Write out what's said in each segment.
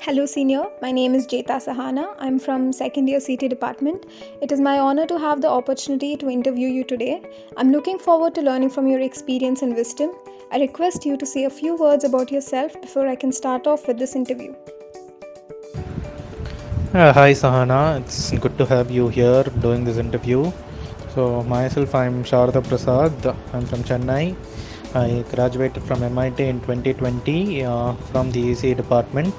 Hello, Senior. My name is Jeta Sahana. I'm from second year CT department. It is my honor to have the opportunity to interview you today. I'm looking forward to learning from your experience and wisdom. I request you to say a few words about yourself before I can start off with this interview. Hi Sahana, it's good to have you here doing this interview. So myself, I'm Sharda Prasad. I'm from Chennai. I graduated from MIT in 2020 from the EC department,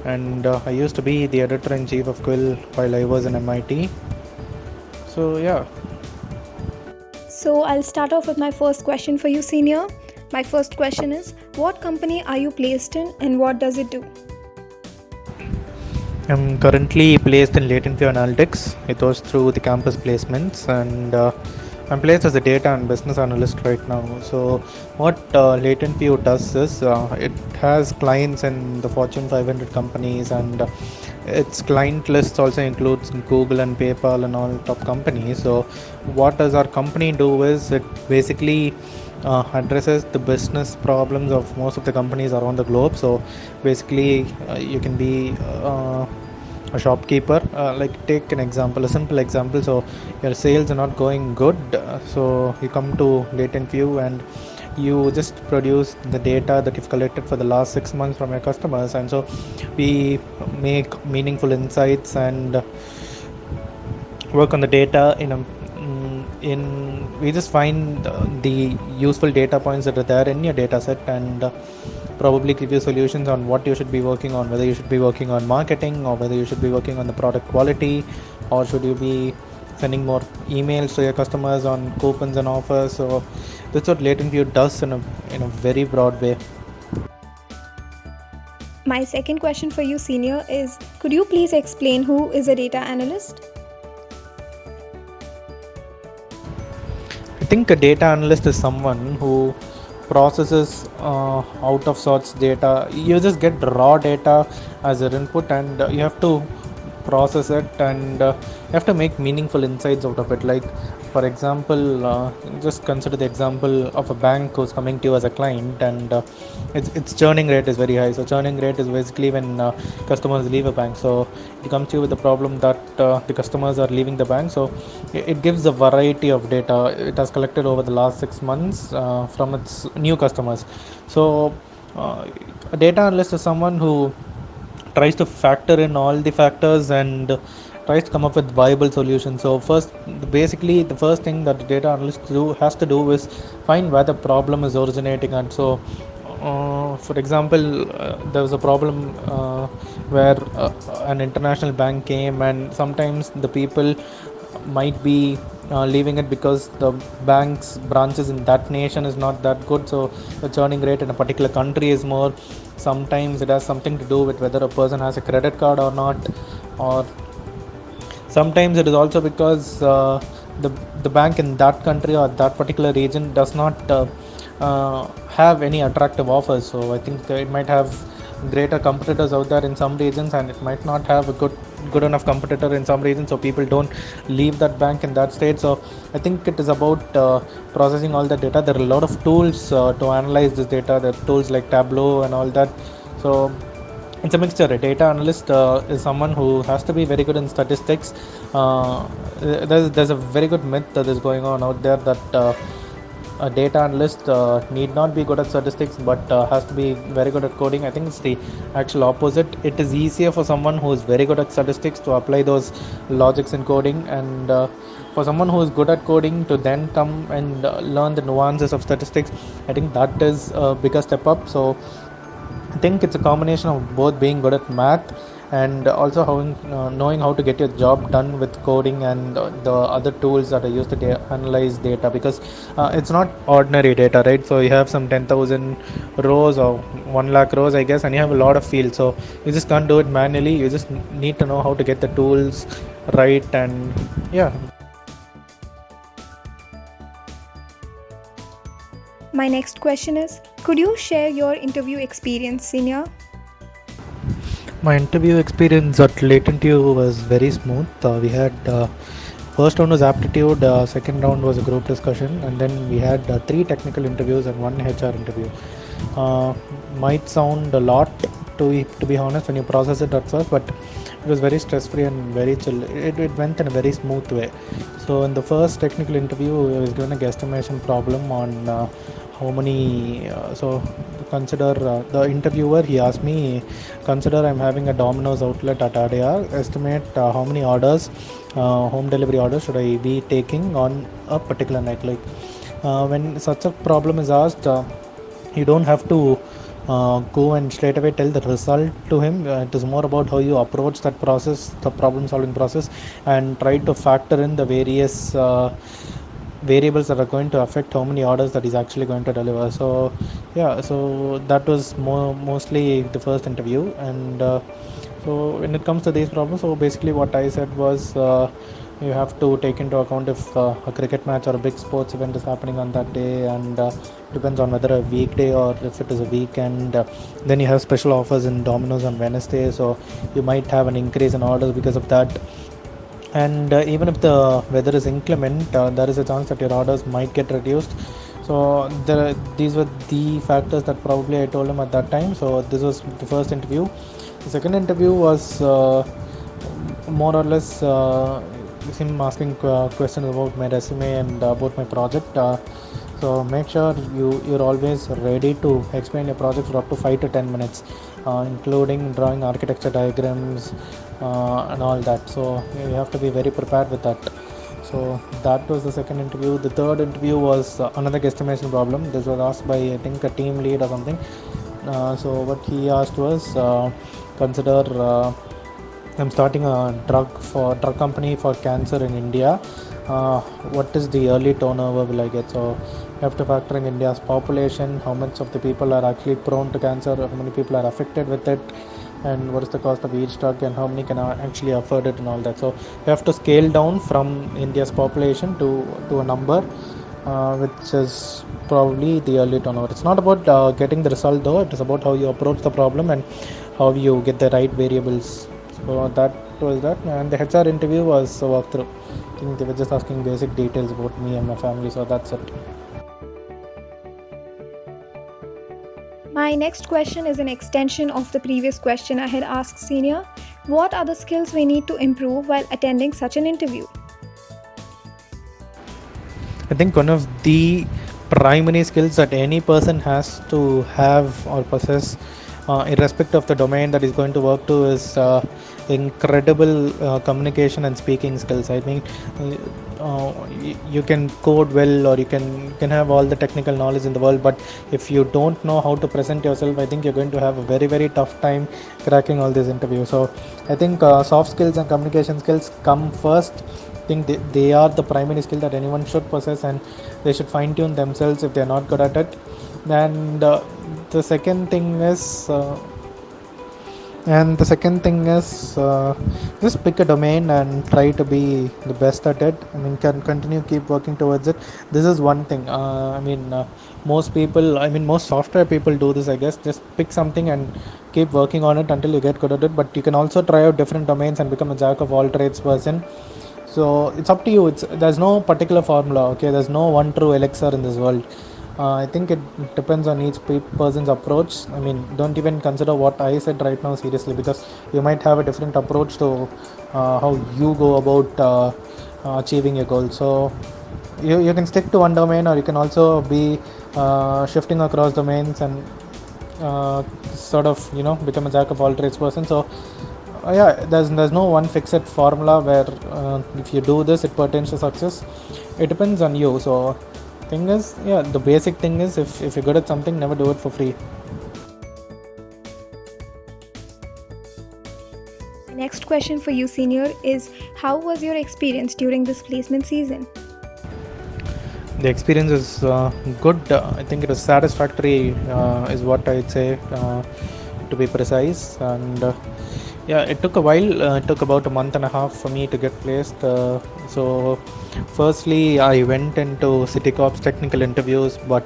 and I used to be the editor-in-chief of Quill while I was in MIT. So yeah. So I'll start off with my first question for you, Senior. My first question is, what company are you placed in and what does it do? I'm currently placed in LatentView Analytics. It was through the campus placements, and I'm placed as a data and business analyst right now. So, what LatentView does is it has clients in the Fortune 500 companies, and its client list also includes Google and PayPal and all top companies. So, what does our company do is it basically addresses the business problems of most of the companies around the globe. So basically you can be a shopkeeper, like take an example, a simple example. So your sales are not going good, so you come to LatentView and you just produce the data that you've collected for the last 6 months from your customers, and so we make meaningful insights and work on the data we just find the useful data points that are there in your data set, and probably give you solutions on what you should be working on, whether you should be working on marketing or whether you should be working on the product quality, or should you be sending more emails to your customers on coupons and offers. So that's what LatentView does in a very broad way. My second question for you, Senior, is could you please explain who is a data analyst? I think a data analyst is someone who processes out of sorts data. You just get raw data as your input, and you have to process it, and you have to make meaningful insights out of it. Like for example, just consider the example of a bank who's coming to you as a client, and its churning rate is very high. So churning rate is basically when customers leave a bank. So it comes to you with the problem that the customers are leaving the bank. So it gives a variety of data it has collected over the last 6 months from its new customers. So a data analyst is someone who tries to factor in all the factors and tries to come up with viable solutions. So basically the first thing that the data analyst has to do is find where the problem is originating. And so for example, there was a problem where an international bank came, and sometimes the people might be leaving it because the bank's branches in that nation is not that good. So the churning rate in a particular country is more. Sometimes it has something to do with whether a person has a credit card or not, or sometimes it is also because the bank in that country or that particular region does not have any attractive offers. So I think it might have greater competitors out there in some regions, and it might not have a good enough competitor in some regions, so people don't leave that bank in that state. So I think it is about processing all the data. There are a lot of tools to analyze this data. There are tools like Tableau and all that. So it's a mixture. A data analyst is someone who has to be very good in statistics. There's a very good myth that is going on out there that a data analyst need not be good at statistics, but has to be very good at coding. I think it's the actual opposite. It is easier for someone who is very good at statistics to apply those logics in coding, and for someone who is good at coding to then come and learn the nuances of statistics. I think that is a bigger step up. So I think it's a combination of both being good at math and also knowing how to get your job done with coding and the other tools that are used to analyze data, because it's not ordinary data, right? So you have some 10,000 rows or 1 lakh rows, I guess, and you have a lot of fields. So you just can't do it manually. You just need to know how to get the tools right, and yeah. My next question is, could you share your interview experience, Senior? My interview experience at Latent U was very smooth. We had first round was aptitude, second round was a group discussion, and then we had three technical interviews and one HR interview. Uh, might sound a lot to be honest when you process it at first, but it was very stress free and very chill. It went in a very smooth way. So in the first technical interview, I was given a guesstimation problem on how many. So consider the interviewer. He asked me, consider I'm having a Domino's outlet at Adyar. Estimate how many orders, home delivery orders, should I be taking on a particular night. Like when such a problem is asked, you don't have to go and straight away tell the result to him. It is more about how you approach that process, the problem solving process, and try to factor in the various variables that are going to affect how many orders that he's actually going to deliver. So yeah, so that was mostly the first interview. And so when it comes to these problems, so basically what I said was, you have to take into account if a cricket match or a big sports event is happening on that day, and depends on whether a weekday or if it is a weekend. Then you have special offers in Domino's on Wednesday, so you might have an increase in orders because of that. And even if the weather is inclement, there is a chance that your orders might get reduced. So these were the factors that probably I told him at that time. So this was the first interview. The second interview was more or less him asking questions about my resume and about my project. So make sure you're always ready to explain your project for up to 5 to 10 minutes, including drawing architecture diagrams and all that. So you have to be very prepared with that. So that was the second interview. The third interview was another guesstimation problem. This was asked by, I think, a team lead or something. So what he asked was, consider I'm starting a drug company for cancer in India. What is the yearly turnover will I get? So you have to factor in India's population, how much of the people are actually prone to cancer, how many people are affected with it, and what is the cost of each drug, and how many can actually afford it, and all that. So you have to scale down from India's population to a number which is probably the yearly turnover. It's not about getting the result though, it is about how you approach the problem and how you get the right variables. So that was that. And the HR interview was a walkthrough. I think they were just asking basic details about me and my family, so that's it. My next question is an extension of the previous question I had asked Senior. What are the skills we need to improve while attending such an interview? I think one of the primary skills that any person has to have or possess, irrespective of the domain that is going to work to, is incredible communication and speaking skills. I mean, you can code well, or you can have all the technical knowledge in the world, but if you don't know how to present yourself, I think you're going to have a very, very tough time cracking all these interviews. So I think soft skills and communication skills come first. I think they are the primary skill that anyone should possess, and they should fine tune themselves if they're not good at it. And the second thing is just pick a domain and try to be the best at it. I mean, can continue, keep working towards it. This is one thing. Most software people do this, I guess. Just pick something and keep working on it until you get good at it. But you can also try out different domains and become a jack of all trades person. So it's up to you. There's no particular formula. Okay, there's no one true elixir in this world. I think it depends on each person's approach. I mean, don't even consider what I said right now seriously, because you might have a different approach to how you go about achieving your goal. So you can stick to one domain, or you can also be shifting across domains and sort of become a jack of all trades person. So there's no one fixed formula where if you do this it pertains to success. It depends on you. So the basic thing is, if you're good at something, never do it for free. Next question for you, Senior, is how was your experience during this placement season? The experience is good. I think it was satisfactory, is what I'd say, to be precise. And it took a while. It took about a month and a half for me to get placed. So firstly, I went into CityCorp's technical interviews, but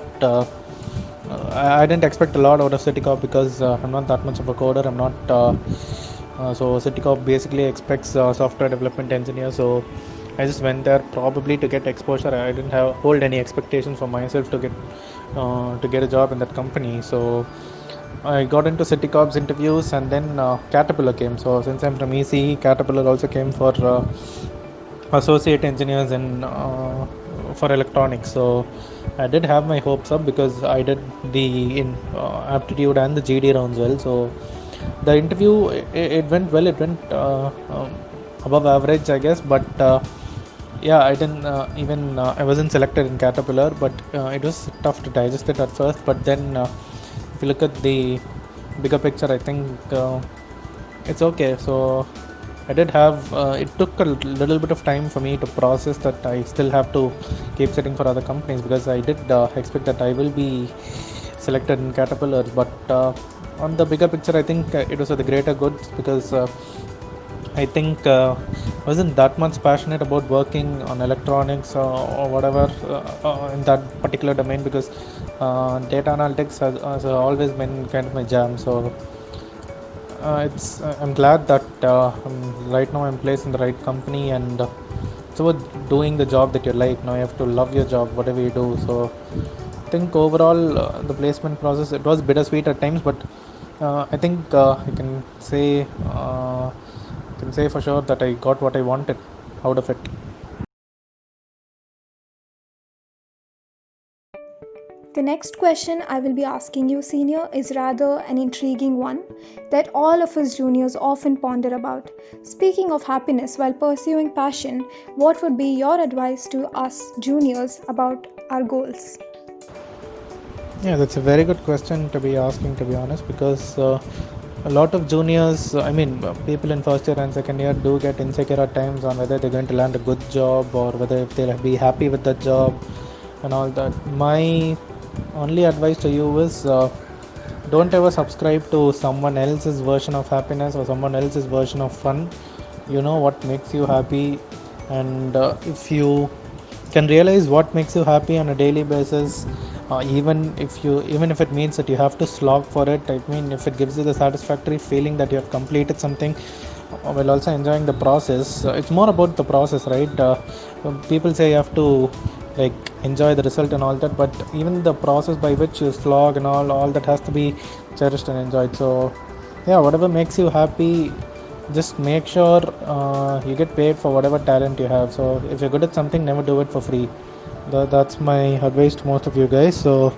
I didn't expect a lot out of CityCorp, because I'm not that much of a coder. I'm not So Citicorp basically expects software development engineers. So I just went there probably to get exposure. I didn't hold any expectations for myself to get a job in that company. So I got into Citicorp's interviews, and then Caterpillar came. So since I'm from ECE, Caterpillar also came for associate engineers in for electronics. So I did have my hopes up because I did the aptitude and the GD rounds well. So the interview, it went well. It went above average, I guess. But yeah, I didn't even I wasn't selected in Caterpillar. But it was tough to digest it at first. But then if you look at the bigger picture, I think it's okay. So I did have it took a little bit of time for me to process that I still have to keep sitting for other companies, because I did expect that I will be selected in Caterpillar. But on the bigger picture, I think it was for the greater good, because I think I wasn't that much passionate about working on electronics or whatever in that particular domain, because data analytics has always been kind of my jam. So I'm glad that right now I'm placed in the right company, and it's about doing the job that you like. Now you have to love your job, whatever you do. So I think overall the placement process, it was bittersweet at times, but I think I can say for sure that I got what I wanted out of it. The next question I will be asking you, senior, is rather an intriguing one that all of us juniors often ponder about. Speaking of happiness while pursuing passion, what would be your advice to us juniors about our goals? Yeah, that's a very good question to be asking, to be honest, because a lot of juniors, people in first year and second year do get insecure at times on whether they're going to land a good job or whether if they'll be happy with that job and all that. My only advice to you is don't ever subscribe to someone else's version of happiness or someone else's version of fun. You know what makes you happy, and if you can realize what makes you happy on a daily basis, even if it means that you have to slog for it, I mean, if it gives you the satisfactory feeling that you have completed something while also enjoying the process, it's more about the process, right? People say you have to like enjoy the result and all that, but even the process by which you slog and all that has to be cherished and enjoyed. So yeah, whatever makes you happy, just make sure you get paid for whatever talent you have. So if you're good at something, never do it for free. That's my advice to most of you guys. So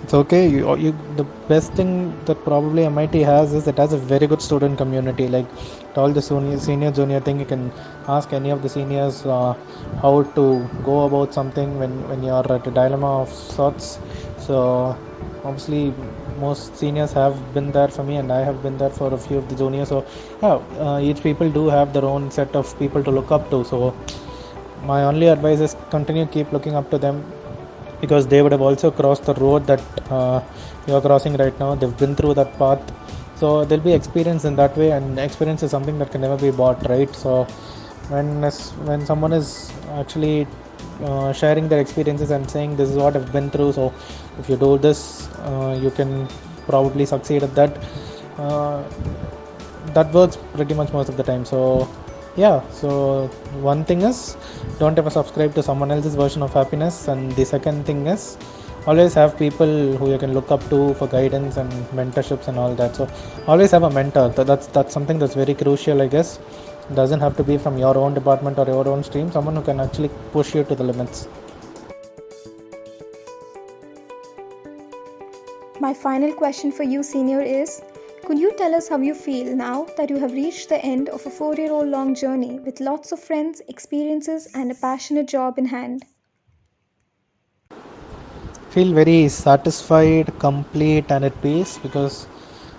it's okay. The best thing that probably MIT has is it has a very good student community. Like all the senior junior thing, you can ask any of the seniors how to go about something when you're at a dilemma of sorts. So obviously most seniors have been there for me, and I have been there for a few of the juniors. So yeah, each people do have their own set of people to look up to. So my only advice is keep looking up to them, because they would have also crossed the road that you're crossing right now. They've been through that path, so there'll be experience in that way, and experience is something that can never be bought, right? So when someone is actually sharing their experiences and saying this is what I've been through, so if you do this, you can probably succeed at that. That works pretty much most of the time. So yeah, so one thing is, don't ever subscribe to someone else's version of happiness, and the second thing is, always have people who you can look up to for guidance and mentorships and all that. So always have a mentor. That's something that's very crucial, I guess. It doesn't have to be from your own department or your own stream. Someone who can actually push you to the limits. My final question for you, senior, is could you tell us how you feel now that you have reached the end of a 4-year-old long journey with lots of friends, experiences, and a passionate job in hand? Feel very satisfied, complete, and at peace, because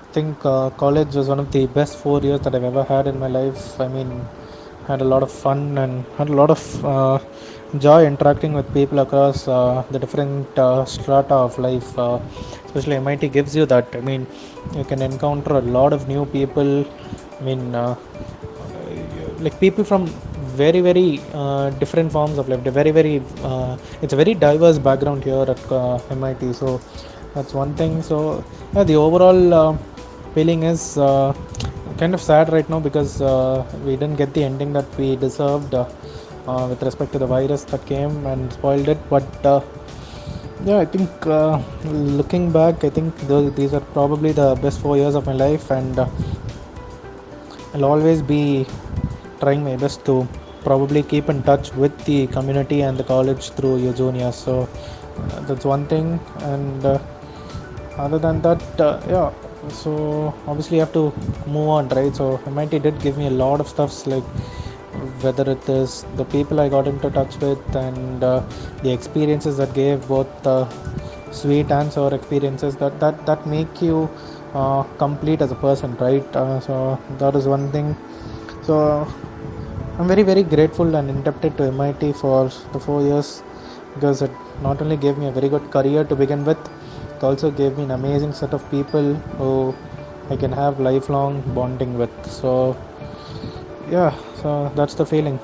I think college was one of the best 4 years that I've ever had in my life. I mean, had a lot of fun and had a lot of joy interacting with people across the different strata of life. Especially MIT gives you that. I mean, you can encounter a lot of new people. I mean, like people from very different forms of life. They're very it's a very diverse background here at MIT. So that's one thing. So yeah, the overall feeling is kind of sad right now because we didn't get the ending that we deserved with respect to the virus that came and spoiled it. But yeah, I think looking back, I think these are probably the best 4 years of my life, and I'll always be trying my best to probably keep in touch with the community and the college through your juniors. So that's one thing, and other than that, yeah. So obviously, you have to move on, right? So MIT did give me a lot of stuffs, like whether it is the people I got into touch with and the experiences that gave both sweet and sour experiences that make you complete as a person, right? So that is one thing. So I'm very very grateful and indebted to MIT for the 4 years, because it not only gave me a very good career to begin with, it also gave me an amazing set of people who I can have lifelong bonding with. So yeah, so that's the feeling.